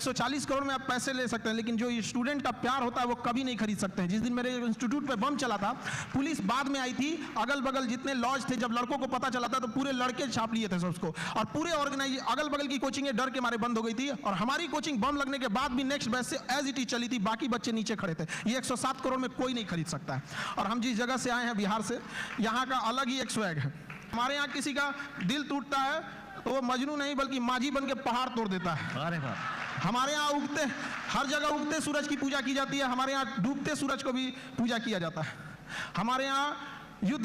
140 करोड़ में आप पैसे ले सकते हैं, लेकिन जो स्टूडेंट का प्यार होता है वो कभी नहीं खरीद सकते हैं। जिस दिन मेरे इंस्टीट्यूट पे बम चला था, पुलिस बाद में आई थी, अगल बगल जितने लॉज थे, जब लड़कों को पता चला था तो पूरे लड़के छाप लिए थे सबको, और पूरे ऑर्गेनाइज अगल बगल की कोचिंग डर के मारे बंद हो गई थी, और हमारी कोचिंग बम लगने के बाद भी नेक्स्ट बैच से एज इट इज चली थी, बाकी बच्चे नीचे खड़े थे। ये 107 करोड़ में कोई नहीं खरीद सकता है। और हम जिस जगह से आए हैं, बिहार से, यहाँ का अलग ही एक स्वैग है। हमारे यहाँ किसी का दिल टूटता है तो वो मजनू नहीं बल्कि माझी बन के पहाड़ तोड़ देता है। अरे बाप। हमारे यहाँ उगते, हर जगह उगते सूरज की पूजा की जाती है, हमारे यहाँ डूबते सूरज को भी पूजा किया जाता है। हमारे यहाँ युद्ध